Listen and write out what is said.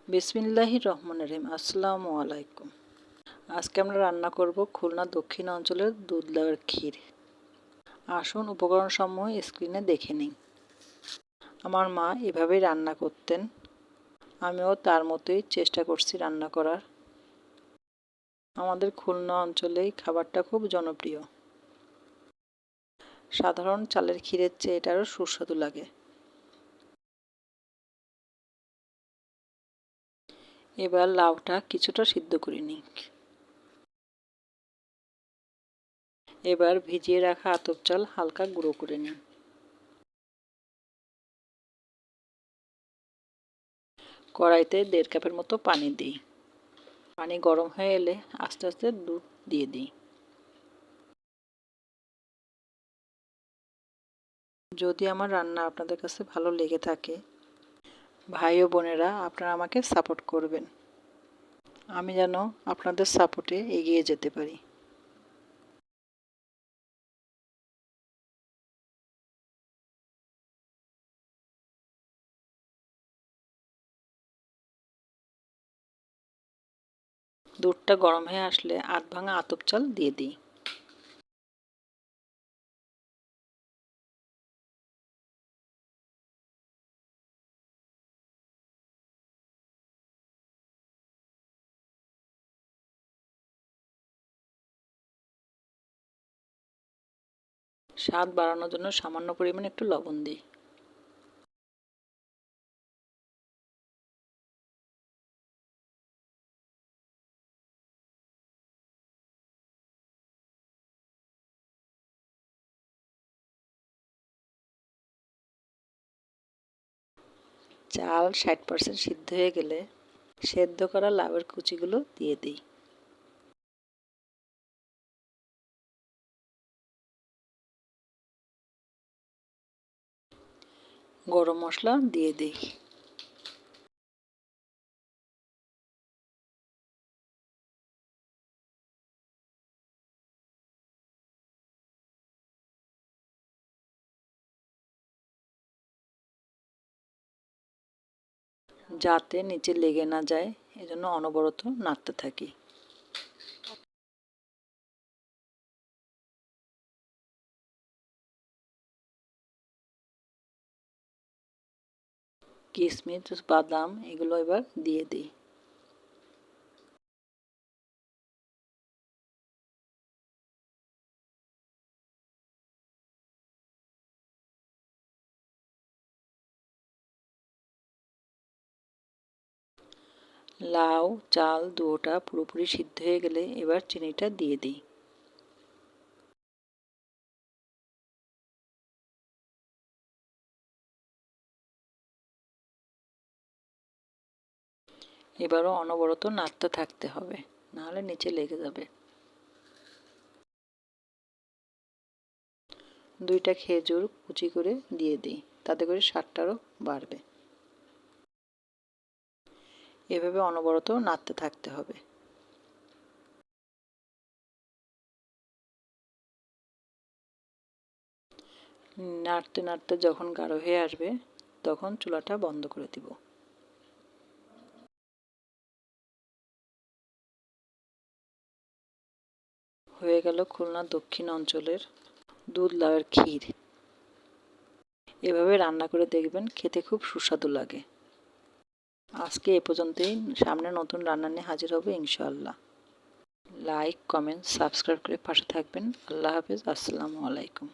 বিসমিল্লাহির রহমানির রহিম। আসসালামু আলাইকুম। আজকে আমরা রান্না করব খুলনা দক্ষিণ অঞ্চলের দুধ লাউয়ের ক্ষীর। আসুন উপকরণ সমূহ স্ক্রিনে দেখে নিই। আমার মা এভাবেই রান্না করতেন, আমিও তার মতোই চেষ্টা করছি রান্না করার। আমাদের খুলনা অঞ্চলে এই খাবারটা খুব জনপ্রিয়। সাধারণ চালের ক্ষীরের চেয়ে এটা আরও সুস্বাদু লাগে। এবার লাউটা কিছুটা সিদ্ধ করে নিই। এবার ভিজিয়ে রাখা আতপ চাল হালকা গুঁড়ো করে নিই। কড়াইতে 1.5 কাপের মতো পানি দিই। পানি গরম হয়ে এলে আস্তে আস্তে দুধ দিয়ে দিই। যদি আমার রান্না আপনাদের কাছে ভালো লেগে থাকে, ভাই ও বোনেরা আপনারা আমাকে সাপোর্ট করবেন, আমি যেন আপনাদের সাপোর্টে এগিয়ে যেতে পারি। দুধটা গরম হয়ে আসলে আধ ভাঙা আতপ চাল দিয়ে দিই। স্বাদ বাড়ানোর জন্য সামান্য পরিমাণে একটু লবণ দিই। চাল 60% সিদ্ধ হয়ে গেলে সেদ্ধ করা লাউয়ের কুচিগুলো দিয়ে দিই। গরম মশলা দিয়ে দিই। যাতে নিচে লেগে না যায় এজন্য অনবরত নাড়তে থাকি। কিশমিশ বাদাম এগুলো এবার দিয়ে দিই। লাউ চাল দুটোটা পুরোপুরি সিদ্ধ হয়ে গেলে এবার চিনিটা দিয়ে দিই। এবারও অনবরত নাড়তে থাকতে হবে, নাহলে নিচে লেগে যাবে। 2টা খেজুর কুচি করে দিয়ে দিই, তাতে করে স্বাদটা আরও বাড়বে। এভাবে অনবরত নাড়তে থাকতে হবে। নাড়তে নাড়তে যখন গাঢ় হয়ে আসবে তখন চুলাটা বন্ধ করে দিব। হয়ে গেল খুলনা দক্ষিণ অঞ্চলের দুধ লাউয়ের ক্ষীর। এভাবে রান্না করে দেখবেন, খেতে খুব সুস্বাদু লাগে। আজকে এ পর্যন্তই, সামনে নতুন রান্না নিয়ে হাজির হব ইনশাআল্লাহ। লাইক কমেন্ট সাবস্ক্রাইব করে পাশে থাকবেন। আল্লাহ হাফেজ। আসসালামু আলাইকুম।